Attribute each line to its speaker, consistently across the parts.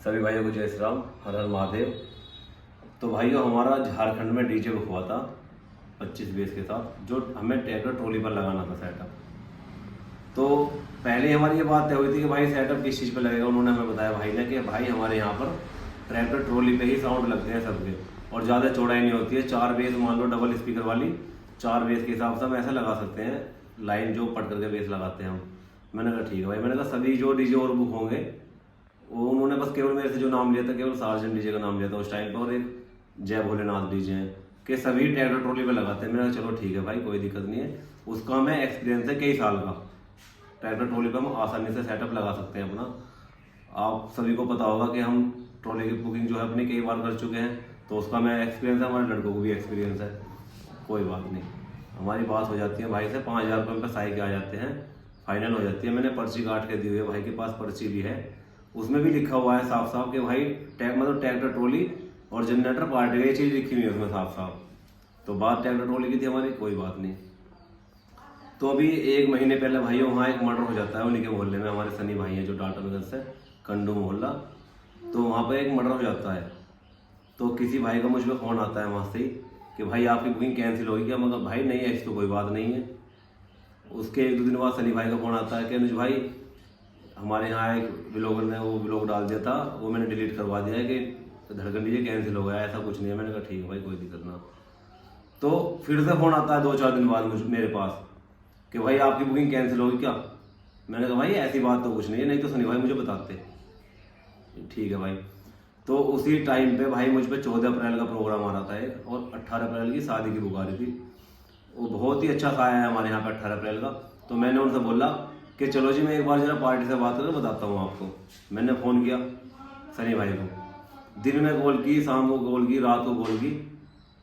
Speaker 1: सभी भाइयों को जय श्री राम, हर हर महादेव। तो भाइयों, हमारा झारखंड में डीजे बुक हुआ था 25 बेस के साथ, जो हमें ट्रैक्टर ट्रॉली पर लगाना था सेटअप। तो पहले हमारी ये बात तय हुई थी कि भाई सेटअप किस चीज़ पर लगेगा। उन्होंने हमें बताया भाई ने कि भाई हमारे यहाँ पर ट्रैक्टर ट्रॉली पे ही साउंड लगते हैं सबके, और ज़्यादा चौड़ाई नहीं होती है। 4 बेस मान लो डबल स्पीकर वाली 4 बेस के हिसाब से हम ऐसा लगा सकते हैं, लाइन जो पट करके बेस लगाते हैं हम। मैंने कहा ठीक है भाई। मैंने कहा सभी जो डीजे और बुक होंगे वो उन्होंने बस केवल मेरे से जो नाम लिया था, केवल सार्जन डीजे का नाम लिया था उस टाइम पर, और एक जय भोलेनाथ डीजे हैं कि सभी ट्रैक्टर ट्रॉली पे लगाते हैं। मैंने कहा चलो ठीक है भाई, कोई दिक्कत नहीं है। उसका हमें एक्सपीरियंस है कई साल का। ट्रैक्टर ट्रॉली पे हम आसानी से सेटअप लगा सकते हैं अपना। आप सभी को पता होगा कि हम ट्रॉली की बुकिंग जो है अपनी कई बार कर चुके हैं, तो उसका हमें एक्सपीरियंस है, हमारे लड़कों को भी एक्सपीरियंस है। कोई बात नहीं, हमारी बात हो जाती है भाई से। 5,000 रुपये पे साई के आ जाते हैं, फाइनल हो जाती है। मैंने पर्ची काट के दी हुई है, भाई के पास पर्ची भी है, उसमें भी लिखा हुआ है साफ साफ कि भाई मतलब ट्रैक्टर ट्रॉली और जनरेटर पार्टी का, ये चीज़ लिखी हुई है उसमें साफ साफ। तो बात ट्रैक्टर ट्रॉली की थी हमारी, कोई बात नहीं। तो अभी 1 महीने पहले भाई वहाँ एक मर्डर हो जाता है उन्हीं के मोहल्ले में। हमारे सनी भाई हैं जो टाटा नगर से, कंडू मोहल्ला, तो वहाँ पर एक मर्डर हो जाता है। तो किसी भाई का मुझ पर फ़ोन आता है वहाँ से ही कि भाई आपकी बुकिंग कैंसिल होगी क्या। मगर भाई नहीं, ऐसी तो कोई बात नहीं है। उसके 1-2 दिन बाद सनी भाई का फ़ोन आता है कि अनुज भाई हमारे यहाँ एक ब्लॉगर ने वो ब्लॉग डाल दिया था, वो मैंने डिलीट करवा दिया है कि धड़कन डीजे कैंसिल हो गया, ऐसा कुछ नहीं है। मैंने कहा ठीक है भाई, कोई दिक्कत ना। तो फिर से फ़ोन आता है 2-4 दिन बाद मेरे पास कि भाई आपकी बुकिंग कैंसिल होगी क्या। मैंने कहा भाई ऐसी बात तो कुछ नहीं है, नहीं तो सनी भाई मुझे बताते। ठीक है भाई। तो उसी टाइम पे भाई मुझ पर 14 अप्रैल का प्रोग्राम आ रहा था एक, और 18 अप्रैल की शादी की बुक आ रही थी। वो बहुत ही अच्छा खाया है हमारे यहाँ पे 18 अप्रैल का। तो मैंने उनसे बोला कि चलो जी, मैं एक बार जरा पार्टी से बात करके बताता हूँ आपको। मैंने फ़ोन किया सनी भाई को, दिन में कॉल की, शाम को कॉल की, रात को कॉल की,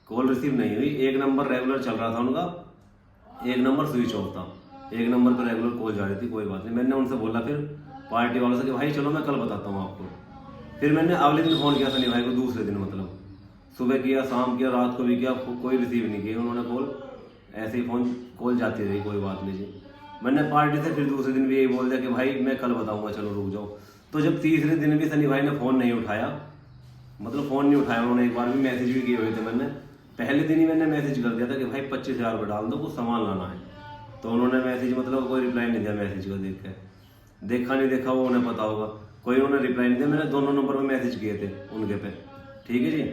Speaker 1: कॉल रिसीव नहीं हुई। 1 नंबर रेगुलर चल रहा था उनका, 1 नंबर स्विच ऑफ था, 1 नंबर पर रेगुलर कॉल जा रही थी। कोई बात नहीं, मैंने उनसे बोला फिर पार्टी वालों से कि भाई चलो मैं कल बताता हूँ आपको। फिर मैंने अगले दिन फ़ोन किया सनी भाई को, दूसरे दिन मतलब सुबह किया, शाम किया, रात को भी किया, कोई रिसीव नहीं किया उन्होंने कॉल। ऐसे ही फ़ोन कॉल जाती रही, कोई बात नहीं जी। मैंने पार्टी से फिर दूसरे दिन भी यही बोल दिया कि भाई मैं कल बताऊंगा, चलो रुक जाओ। तो जब तीसरे दिन भी सनी भाई ने फ़ोन नहीं उठाया, मतलब फ़ोन नहीं उठाया उन्होंने, एक बार भी मैसेज भी किए हुए थे। मैंने पहले दिन ही मैंने मैसेज कर दिया था कि भाई 25,000 रुपये डाल दो, कुछ सामान लाना है। तो उन्होंने मैसेज मतलब कोई रिप्लाई नहीं दिया मैसेज को देख के। देखा नहीं देखा वो उन्हें पता होगा, कोई उन्होंने रिप्लाई नहीं दिया। मैंने दोनों नंबर पर मैसेज किए थे उनके पे, ठीक है जी।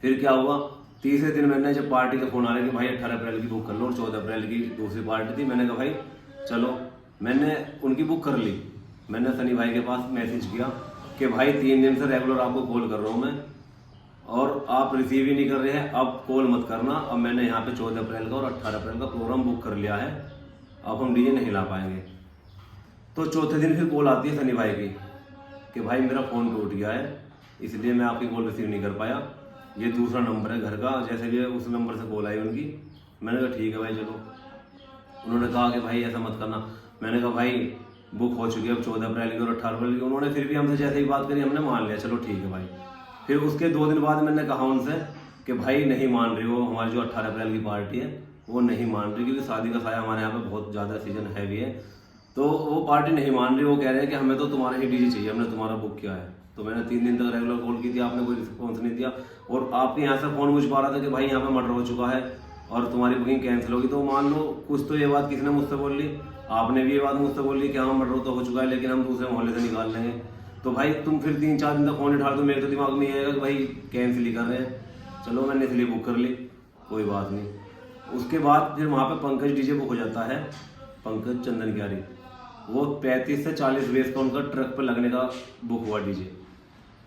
Speaker 1: फिर क्या हुआ, तीसरे दिन मैंने जब पार्टी का फ़ोन आ रहा कि भाई 18 अप्रैल की बुक कर लो, और 14 अप्रैल की दूसरी पार्टी थी। मैंने कहा भाई चलो, मैंने उनकी बुक कर ली। मैंने सनी भाई के पास मैसेज किया कि भाई 3 दिन से रेगुलर आपको कॉल कर रहा हूँ मैं, और आप रिसीव ही नहीं कर रहे हैं, अब कॉल मत करना। अब मैंने यहाँ पे 14 अप्रैल का और 18 अप्रैल का प्रोग्राम बुक कर लिया है, अब हम डीजे नहीं ला पाएंगे। तो चौथे दिन फिर कॉल आती है सनी भाई की कि भाई मेरा फ़ोन टूट गया है, इसलिए मैं आपकी कॉल रिसीव नहीं कर पाया, ये दूसरा नंबर है घर का। जैसे भी उस नंबर से कॉल आई उनकी। मैंने कहा ठीक है भाई चलो। उन्होंने कहा कि भाई ऐसा मत करना। मैंने कहा भाई बुक हो चुकी है अब 14 अप्रैल की और 18 अप्रैल की। उन्होंने फिर भी हमसे जैसे ही बात करी हमने मान लिया, चलो ठीक है भाई। फिर उसके 2 दिन बाद मैंने कहा उनसे कि भाई नहीं मान रही हो, हमारी जो 18 अप्रैल की पार्टी है वो नहीं मान रही, क्योंकि शादी का साया हमारे यहाँ पे बहुत ज़्यादा सीजन हैवी है, तो वो पार्टी नहीं मान रही। वो कह रहे हैं कि हमें तो तुम्हारा ही डीजे चाहिए, हमने तुम्हारा बुक किया है। तो मैंने 3 दिन तक रेगुलर कॉल की थी, आपने कोई रिस्पॉन्स नहीं दिया, और आपके यहाँ से फ़ोन मुझ पा रहा था कि भाई यहाँ पे मर्डर हो चुका है और तुम्हारी बुकिंग कैंसिल होगी। तो मान लो कुछ तो ये बात किसी ने मुझसे बोल ली, आपने भी ये बात मुझसे बोल ली कि हाँ मर्डर तो हो चुका है, लेकिन हम दूसरे मोहल्ले से निकाल लेंगे। तो भाई तुम फिर 3-4 दिन तक फ़ोन उठा, तो मेरे तो दिमाग में ये आएगा कि भाई कैंसिल ही कर रहे हैं। चलो मैंने इसलिए बुक कर ली, कोई बात नहीं। उसके बाद फिर वहाँ पे पंकज डीजे बुक हो जाता है, पंकज चंदन क्यारी। वो 35 से 40 बेस का उनका ट्रक पर लगने का बुक हुआ डीजे,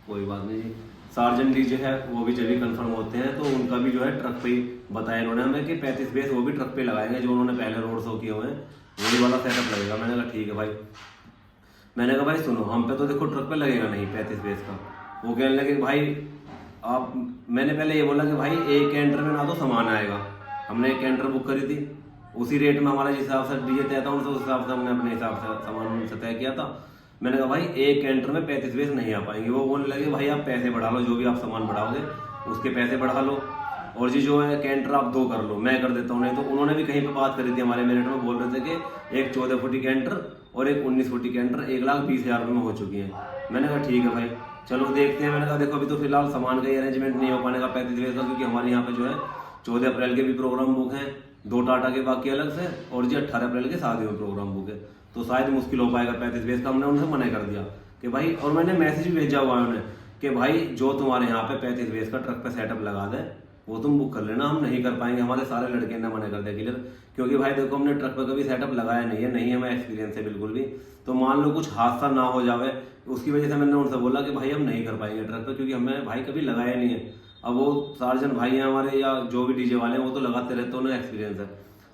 Speaker 1: कोई बात नहीं जी। सार्जन डीजे है, वो भी जब भी कन्फर्म होते हैं तो उनका भी जो है ट्रक पे ही बताया इन्होंने हमें कि 35 बेस वो भी ट्रक पे लगाएंगे, जो उन्होंने पहले रोड शो किए हुए हैं वही वाला सेटअप लगेगा। मैंने कहा ठीक है भाई। मैंने कहा भाई सुनो, हम पे तो देखो ट्रक पे लगेगा नहीं 35 बेस का। वो कहने लगे भाई आप, मैंने पहले ये बोला कि भाई एक कैंटर में ना तो सामान आएगा, हमने एक कैंटर बुक करी थी, उसी रेट में हमारा जिस हिसाब से डीजे तय था उनसे, उस हिसाब से हमने अपने हिसाब से सामान उनसे तय किया था। मैंने कहा भाई एक कैंटर में 35 बेस नहीं आ पाएंगे। वो बोलने लगे भाई आप पैसे बढ़ा लो, जो भी आप सामान बढ़ाओगे उसके पैसे बढ़ा लो, और जी जो है कैंटर आप 2 कर लो, मैं कर देता हूँ। नहीं तो उन्होंने भी कहीं पे बात करी थी हमारे मेरिट में, बोल रहे थे कि एक 14 फुटी कैंटर और एक 19 फुटी कैंटर 1,20,000 रुपये में हो चुकी है। मैंने कहा ठीक है भाई चलो देखते हैं। मैंने कहा देखो अभी तो फिलहाल सामान का ही अरेंजमेंट नहीं हो पाने का 35 वेस का, क्योंकि हमारे यहाँ पे जो है 14 अप्रैल के भी प्रोग्राम बुक हैं, 2 टाटा के बाकी अलग से, और जी 18 अप्रैल के शादी में प्रोग्राम बुक है, तो शायद मुश्किल हो पाएगा 35 वेस का। हमने उनसे मना कर दिया कि भाई, और मैंने मैसेज भी भेजा हुआ है उन्हें कि भाई जो तुम्हारे यहाँ पे 35 वेस का ट्रक पे सेटअप लगा दे वो तुम बुक कर लेना, हम नहीं कर पाएंगे। हमारे सारे लड़के ने मना कर दिया क्लियर, क्योंकि भाई देखो हमने ट्रक पे कभी सेटअप लगाया नहीं है हमें एक्सपीरियंस है बिल्कुल भी। तो मान लो कुछ हादसा ना हो जावे, उसकी वजह से मैंने उनसे बोला कि भाई हम नहीं कर पाएंगे ट्रक पे, क्योंकि हमें भाई कभी लगाया नहीं है। अब वो सार्जन भाई हैं हमारे या जो भी डीजे वाले हैं वो तो लगाते रहते हैं, उन्हें एक्सपीरियंस है।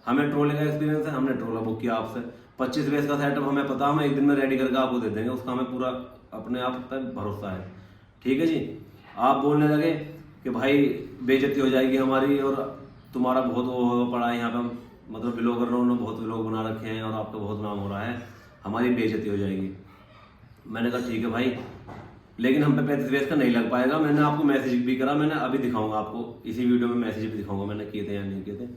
Speaker 1: हमें ट्रोले का एक्सपीरियंस है, हमने ट्रोला बुक किया आपसे। 25 वेस का सेटअप हमें पता, हम एक दिन में रेडी करके आपको दे देंगे, उसका हमें पूरा अपने आप पर भरोसा है। ठीक है जी। आप बोलने लगे कि भाई बेइज्जती हो जाएगी हमारी और तुम्हारा बहुत वो पड़ा है यहाँ पे, मतलब ब्लॉगरों ने बहुत व्लॉग बना रखे हैं और आपका बहुत नाम हो रहा है, हमारी बेइज्जती हो जाएगी। मैंने कहा ठीक है भाई, लेकिन हम पे 35 वेस का नहीं लग पाएगा। मैंने आपको मैसेज भी करा, मैंने अभी दिखाऊंगा आपको, इसी वीडियो में मैसेज भी दिखाऊंगा मैंने किए थे या नहीं किए थे।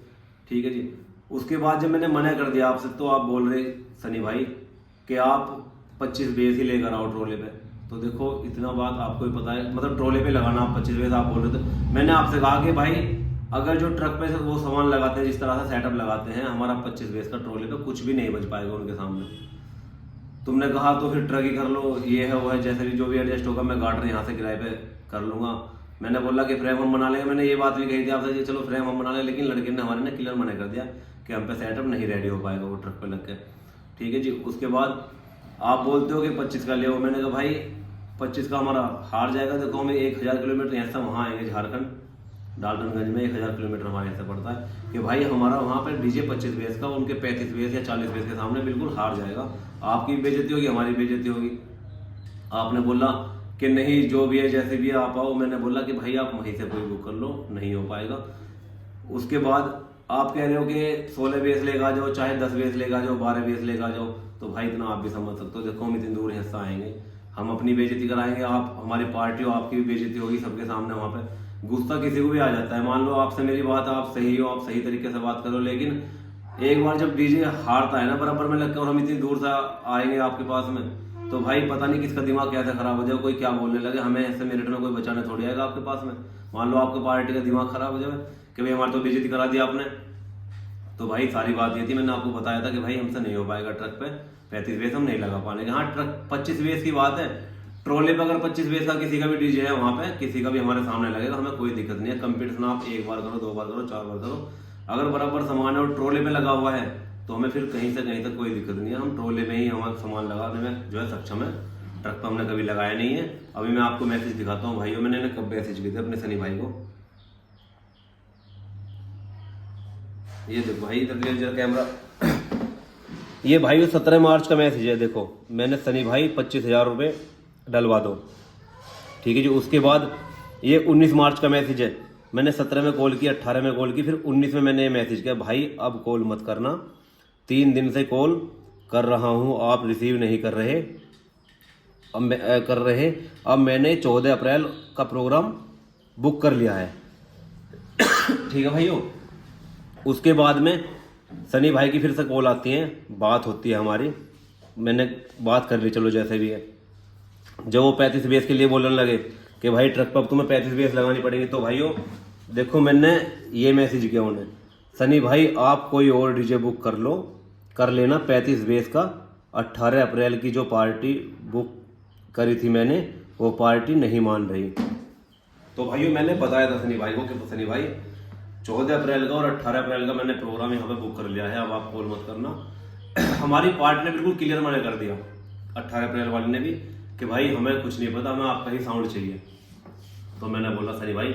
Speaker 1: ठीक है जी। उसके बाद जब मैंने मना कर दिया आपसे, तो आप बोल रहे सनी भाई कि आप 25 वेस ही लेकर आओ ट्रोले पे। तो देखो इतना बात आपको ही पता है, मतलब ट्रोले पे लगाना आप 25 वेस आप बोल रहे थे। मैंने आपसे कहा कि भाई अगर जो ट्रक पे वो सामान लगाते हैं, जिस तरह से सेटअप लगाते हैं, हमारा 25 वेस का ट्रोले पे कुछ भी नहीं बच पाएगा उनके सामने। तुमने कहा तो फिर ट्रक ही कर लो, ये है वो है, जैसे भी जो भी एडजस्ट होगा, मैं गार्डर यहाँ से किराए पे कर लूंगा। मैंने बोला कि फ्रेम हम बना लेंगे, मैंने ये बात भी कही थी आपसे, चलो फ्रेम हम बना लें, लेकिन लड़के ने हमारे ने क्लियर मना कर दिया कि हम पे सेटअप नहीं रेडी हो पाएगा वो ट्रक पे लग के। ठीक है जी। उसके बाद आप बोलते हो कि 25 का ले। मैंने कहा भाई 25 का हमारा हार जाएगा। देखो हमें 1000 किलोमीटर यहाँ से वहाँ आएंगे, झारखंड डाल्टनगंज में 1000 किलोमीटर हमारे यहाँ से पड़ता है, कि भाई हमारा वहाँ पर डीजे 25 वेस का उनके 35 वेस या 40 वेस के सामने बिल्कुल हार जाएगा। आपकी बेइज्जती होगी, हमारी बेइज्जती होगी। आपने बोला कि नहीं जो भी है जैसे भी है आप आओ। मैंने बोला कि भाई आप वहीं से कोई बुक कर लो, नहीं हो पाएगा। उसके बाद आप कह रहे हो कि 16 वेस लेगा जाओ, चाहे 10 वेस लेगा जाओ, 12 वेस लेगा जाओ। तो भाई इतना आप भी समझ सकते हो, देखो हम इतनी दूर हिस्सा आएंगे, हम अपनी बेइज्जती कराएंगे, आप हमारी पार्टी हो, आपकी भी बेइज्जती होगी सबके सामने। वहाँ पे गुस्सा किसी को भी आ जाता है। मान लो आपसे मेरी बात, आप सही हो, आप सही तरीके से बात करो, लेकिन एक बार जब डीजे हारता है ना बराबर में लगकर, और हम इतनी दूर से आएंगे आपके पास में, तो भाई पता नहीं किसका दिमाग कैसे खराब हो जाए, कोई क्या बोलने लगे, हमें ऐसे मिनट में कोई बचाने थोड़ी आएगा आपके पास में। मान लो आपके पार्टी का दिमाग खराब हो जाए कि भाई हमारी तो बेइज्जती करा दी आपने। तो भाई सारी बात ये थी, मैंने आपको बताया था कि भाई हमसे नहीं हो पाएगा ट्रक पे 35 वेस, हम नहीं लगा पाने। हाँ ट्रक 25 वेस की बात है, ट्रोले पे अगर 25 वेस का किसी का भी डीजे है वहाँ पे, किसी का भी हमारे सामने लगेगा, हमें कोई दिक्कत नहीं है। कंपटीशन आप 1 बार करो, 2 बार करो, 4 बार करो, अगर बराबर सामान है और ट्रोले पे लगा हुआ है तो हमें फिर कहीं से कहीं तक कोई दिक्कत नहीं है। हम ट्रोले में ही हमारा सामान लगाने में जो है सक्षम है, ट्रक पर हमने कभी लगाया नहीं है। अभी मैं आपको मैसेज दिखाता हूँ भाइयों, मैंने कब मैसेज किए थे अपने सनी भाई को, ये देखो भाई इधर कैमरा, ये भाई 17 मार्च का मैसेज है। देखो मैंने सनी भाई 25,000 रुपये डलवा दो। ठीक है जी। उसके बाद ये 19 मार्च का मैसेज है, मैंने 17 में कॉल की, 18 में कॉल की, फिर 19 में मैंने ये मैसेज किया, भाई अब कॉल मत करना, 3 दिन से कॉल कर रहा हूँ, आप रिसीव नहीं कर रहे। अब मैंने 14 अप्रैल का प्रोग्राम बुक कर लिया है। ठीक है भाइयों। उसके बाद में सनी भाई की फिर से कॉल आती है, बात होती है हमारी, मैंने बात कर ली, चलो जैसे भी है। जब वो 35 वेस के लिए बोलने लगे कि भाई ट्रक पर तुम्हें 35 वेस लगानी पड़ेगी, तो भाइयों देखो मैंने ये मैसेज किया उन्हें, सनी भाई आप कोई और डीजे बुक कर लेना 35 वेस का। 18 अप्रैल की जो पार्टी बुक करी थी मैंने, वो पार्टी नहीं मान रही। तो भाइयों मैंने बताया था सनी भाई को कि सनी भाई 14 अप्रैल का और 18 अप्रैल का मैंने प्रोग्राम यहाँ पे बुक कर लिया है, अब आप कॉल मत करना। हमारी पार्टी ने बिल्कुल क्लियर मना कर दिया, 18 अप्रैल वाले ने भी, कि भाई हमें कुछ नहीं पता, हमें आपका ही साउंड चाहिए। तो मैंने बोला सनी भाई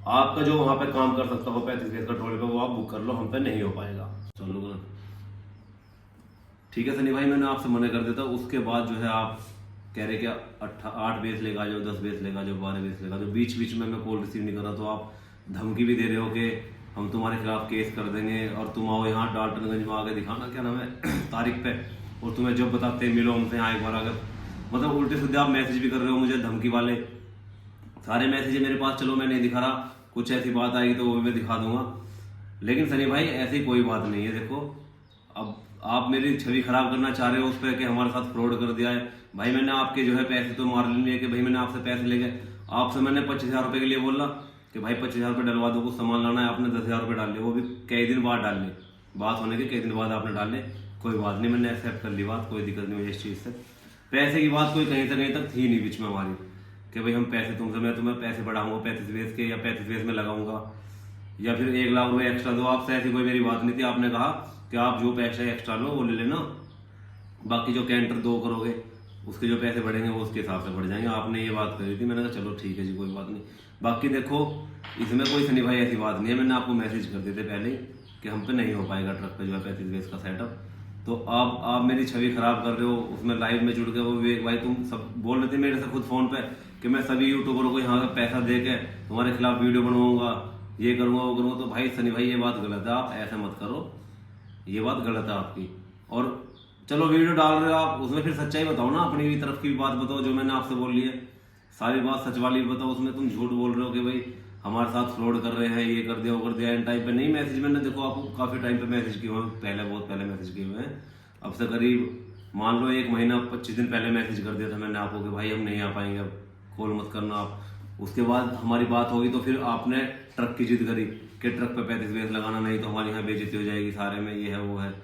Speaker 1: आपका जो वहाँ पे काम कर सकता हो 35 वेस का ट्रोले पे, वो आप बुक कर लो, हम पे नहीं हो पाएगा। चलो ना ठीक है सनी भाई, मैंने आपसे मना कर देता। उसके बाद जो है आप कह रहे कि 8 वेस लेगा जाओ, 10 वेस लेगा जाओ, 12 वेस लेगा जाओ। बीच बीच में मैं कॉल रिसीव नहीं कर रहा, तो आप धमकी भी दे रहे हो कि हम तुम्हारे खिलाफ केस कर देंगे, और तुम आओ यहाँ डाल्टनगंज में आके दिखाना क्या नाम है तारीख पे, और तुम्हें जब बताते मिलो हमसे यहाँ एक बार आकर। मतलब उल्टे सीधे आप मैसेज भी कर रहे हो मुझे, धमकी वाले सारे मैसेज है मेरे पास। चलो मैं नहीं दिखा रहा, कुछ ऐसी बात आएगी तो वो भी मैं दिखा दूंगा, लेकिन सनी भाई ऐसी कोई बात नहीं है। देखो अब आप मेरी छवि खराब करना चाह रहे हो उस पर कि हमारे साथ फ्रॉड कर दिया है। भाई मैंने आपके जो है पैसे तो मार लिए कि भाई मैंने आपसे पैसे ले गए, आपसे मैंने 25,000 रुपये के लिए बोला कि भाई 25,000 रुपये डलवा दो, कुछ सामान लाना है, आपने 10,000 रुपये डाल लिए, वो भी कई दिन बाद डाल लिए, बात होने के कई दिन बाद आपने डाल लिए। कोई बात नहीं, मैंने एक्सेप्ट कर ली बात, कोई दिक्कत नहीं मुझे इस चीज़ से। पैसे की बात कोई कहीं से कहीं तक थी नहीं बीच में हमारी कि भाई हम पैसे तुमसे, मैं तुम्हें पैसे बढ़ाऊंगा 35 बेस के या 35 बेस में लगाऊंगा या फिर 1 लाख रुपये एक्स्ट्रा दो, आपसे ऐसी कोई मेरी बात नहीं थी। आपने कहा कि आप जो पैसे एक्स्ट्रा लो वो ले लेना, बाकी जो कैंटर 2 करोगे उसके जो पैसे बढ़ेंगे वो उसके हिसाब से बढ़ जाएंगे, आपने ये बात करी थी। मैंने कहा चलो ठीक है जी, कोई बात नहीं। बाकी देखो इसमें कोई सनी भाई ऐसी बात नहीं है, मैंने आपको मैसेज कर दिए थे पहले ही कि हम पे नहीं हो पाएगा ट्रक पे जो है 35 बेस का सेटअप। तो आप मेरी छवि खराब कर रहे हो, उसमें लाइव में जुड़ के वो विवेक भाई तुम सब बोल रहे थे मेरे से खुद फोन पे कि मैं सभी यूट्यूबरों को यहाँ का पैसा दे के तुम्हारे खिलाफ वीडियो बनवाऊंगा, ये करूंगा वो करूंगा। तो भाई सनी भाई ये बात गलत है, आप ऐसा मत करो, ये बात गलत है आपकी। और चलो वीडियो डाल रहे हो आप, उसमें फिर सच्चाई बताओ ना, अपनी भी तरफ की बात बताओ, जो मैंने आपसे बोल ली है सारी बात सच वाली बताओ। उसमें तुम झूठ बोल रहे हो कि भाई हमारे साथ फ्रॉड कर रहे हैं, ये कर दिया वो कर दिया। इन टाइम पे नहीं मैसेज, मैंने देखो आपको काफ़ी टाइम पे मैसेज किए हुए हैं, पहले बहुत पहले मैसेज किए हुए हैं, अब से करीब मान लो 1 महीना 25 दिन पहले मैसेज कर दिया था मैंने आपको कि भाई हम नहीं आ पाएंगे, अब कॉल मत करना आप। उसके बाद हमारी बात होगी तो फिर आपने ट्रक की जिद करी कि ट्रक पे 35 बेस लगाना, नहीं तो हमारे यहाँ बेइज्जती हो जाएगी सारे में, ये है वो है।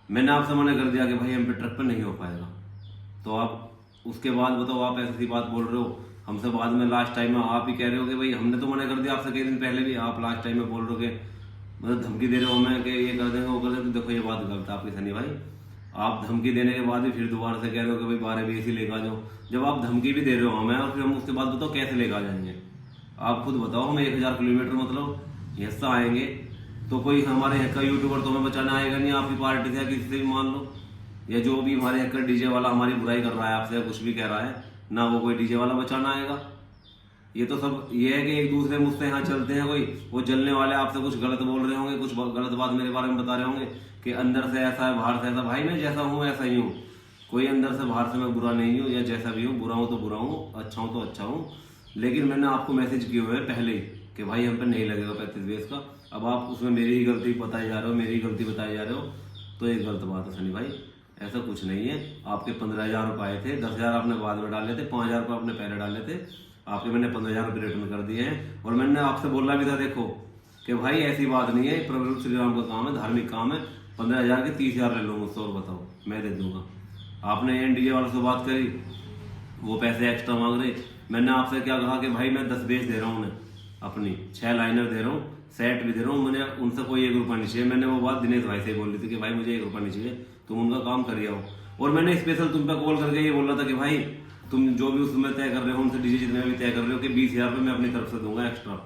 Speaker 1: मैंने आपसे मना कर दिया कि भाई हम पे ट्रक पे नहीं हो पाएगा। तो आप उसके बाद बताओ, आप ऐसी बात बोल रहे हो हमसे बाद में, लास्ट टाइम में आप ही कह रहे हो कि भाई हमने तो मना कर दिया आपसे कई दिन पहले भी, आप लास्ट टाइम में बोल रहे हो कि मतलब धमकी दे रहे हो हमें कि ये कर देंगे वो कर देंगे। तो देखो ये बात गलत है आपकी सनी भाई, आप धमकी देने के बाद भी फिर दोबारा से कह रहे हो कि भाई 12 बीस ही लेकर आ जाओ। जब आप धमकी भी दे रहे हो हमें और फिर हम उसके बाद बताओ कैसे लेकर आ जाएंगे, आप खुद बताओ। हम 1000 किलोमीटर मतलब हिस्सा आएंगे तो कोई हमारे यहाँ का यूट्यूबर तो हमें बचाना आएगा नहीं, आपकी पार्टी से किसी से भी मान लो, या जो भी हमारे यहाँ का डीजे वाला हमारी बुराई कर रहा है आपसे, कुछ भी कह रहा है ना, वो कोई डीजे वाला बचाना आएगा। ये तो सब ये है कि एक दूसरे मुझसे यहाँ चलते हैं, कोई वो जलने वाले आपसे कुछ गलत बोल रहे होंगे, कुछ गलत बात मेरे बारे में बता रहे होंगे कि अंदर से ऐसा है बाहर से ऐसा। भाई मैं जैसा हूँ ऐसा ही हूँ, कोई अंदर से बाहर से मैं बुरा नहीं हूँ, या जैसा भी हूँ, बुरा हूँ तो बुरा हूँ, अच्छा हूँ तो अच्छा हूँ। लेकिन मैंने आपको मैसेज किए हुए हैं पहले ही कि भाई हम पे नहीं लगेगा 35 बेस का। अब आप उसमें मेरी ही गलती बताई जा रहे हो, मेरी गलती बताई जा रहे हो, तो ये गलत बात है सनी भाई, ऐसा कुछ नहीं है। आपके 15,000 रुपये आए थे, 10,000 आपने बाद में डाले थे, 5,000 रुपये आपने पहले डाले थे, आपके मैंने 15,000 रुपये रिटर्न कर दिए हैं। और मैंने आपसे बोला भी था देखो कि भाई ऐसी बात नहीं है, प्रभु श्री राम का काम है, धार्मिक काम है, 15,000 के 30,000 ले लो मुझसे और बताओ मैं दे दूंगा। आपने एन डीजे वालों से बात करी, वो पैसे एक्स्ट्रा मांग रहे। मैंने आपसे क्या कहा कि भाई मैं 10 बेस दे रहा हूँ उन्हें, अपनी 6 लाइनर दे रहा हूँ, सेट भी दे रहा हूँ, मैंने उनसे कोई 1 रुपया नहीं चाहिए। मैंने वो बात दिनेश भाई से बोली थी कि भाई मुझे 1 रुपया नहीं चाहिए, तुम उनका काम करिए हो। और मैंने स्पेशल तुम पे कॉल करके ये बोला था कि भाई तुम जो भी उसमें तय कर रहे हो, उनसे डीजे जितने भी तय कर रहे हो कि 20,000 रुपये मैं अपनी तरफ से दूंगा एक्स्ट्रा,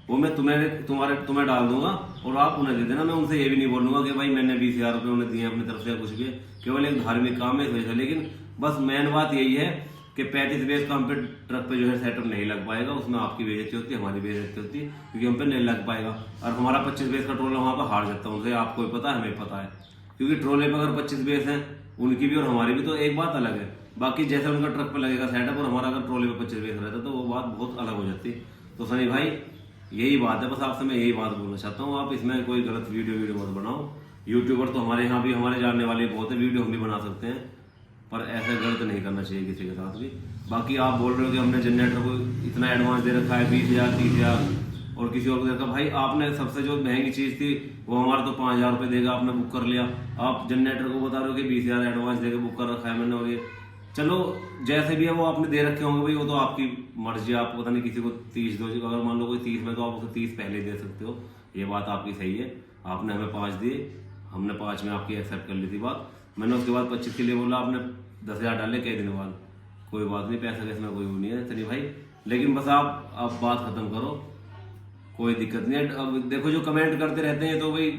Speaker 1: वो मैं तुम्हें डाल दूंगा और आप उन्हें दे देना। मैं उनसे ये भी नहीं बोलूंगा कि भाई मैंने 20,000 रुपये उन्हें दिए अपनी तरफ से, कुछ भी, केवल एक धार्मिक काम है इस वजह से। लेकिन बस मेन बात यही है कि 35 बेस का हम पे ट्रक पे जो है सेटअप नहीं लग पाएगा, उसमें आपकी बेइज्जती होती है, हमारी बेइज्जती होती है, क्योंकि हम पे नहीं लग पाएगा। और हमारा 25 बेस का ट्रोलर वहाँ पर हार जाता है उनसे, आपको भी पता है हमें पता है, क्योंकि ट्रोले पे अगर 25 बेस है उनकी भी और हमारी भी तो एक बात अलग है। बाकी जैसे उनका ट्रक पे लगेगा सेटअप और हमारा अगर ट्रोले पे 25 बेस रहता तो वो बात बहुत अलग हो जाती। तो सनी भाई यही बात है, बस आपसे मैं यही बात बोलना चाहता हूँ, आप इसमें कोई गलत वीडियो मत बनाओ। यूट्यूबर तो हमारे यहाँ भी हमारे जानने वाले बहुत है, वीडियो हम भी बना सकते हैं, पर ऐसा गलत नहीं करना चाहिए किसी के साथ भी। बाकी आप बोल रहे हो कि हमने जनरेटर को इतना एडवांस दे रखा है 20,000 30,000 और किसी और को दे रखा। भाई आपने सबसे जो महंगी चीज़ थी वो हमारा तो 5,000 रुपये देगा, आपने बुक कर लिया। आप जनरेटर को बता रहे हो कि 20,000 एडवांस देकर बुक कर रखा है मैंने। और ये चलो जैसे भी है वो आपने दे रखे होंगे भाई, वो तो आपकी मर्जी, आप पता नहीं किसी को 30 दो, अगर मान लो कोई 30 में तो आप उसे 30 पहले दे सकते हो, ये बात आपकी सही है। आपने हमें 5 दिए, हमने 5 में आपकी एक्सेप्ट कर ली थी बात। मैंने उसके बाद 25 के लिए बोला, आपने 10,000 डाले कई दिन बाद, कोई बात नहीं, पैसा कैसे में कोई वो नहीं है चलिए भाई। लेकिन बस आप बात खत्म करो, कोई दिक्कत नहीं है। अब देखो जो कमेंट करते रहते हैं तो भाई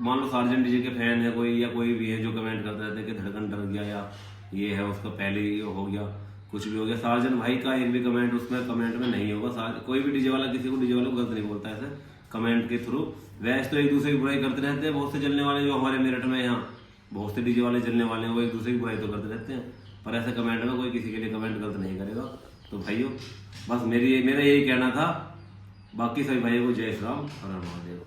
Speaker 1: मान लो सार्जेंट डीजे के फैन है कोई, या कोई भी है जो कमेंट करते रहते हैं कि धड़कन डर गया या ये है उसका पहले ही हो गया, कुछ भी हो गया। सार्जेंट भाई का एक भी कमेंट उसमें कमेंट में नहीं होगा। कोई भी डीजे वाला किसी को डीजे वाले को गलत नहीं बोलता ऐसे कमेंट के थ्रू। वैसे तो एक दूसरे की बुराई करते रहते हैं, बहुत से जलने वाले जो हमारे मेरठ में यहाँ बहुत से डीजे वाले जलने वाले हैं, वो एक दूसरे की बुराई तो करते रहते हैं, पर ऐसे कमेंट में कोई किसी के लिए कमेंट गलत नहीं करेगा। तो भाइयों बस मेरा यही कहना था। बाकी सभी भाइयों को जय श्री राम, हर हर महादेव।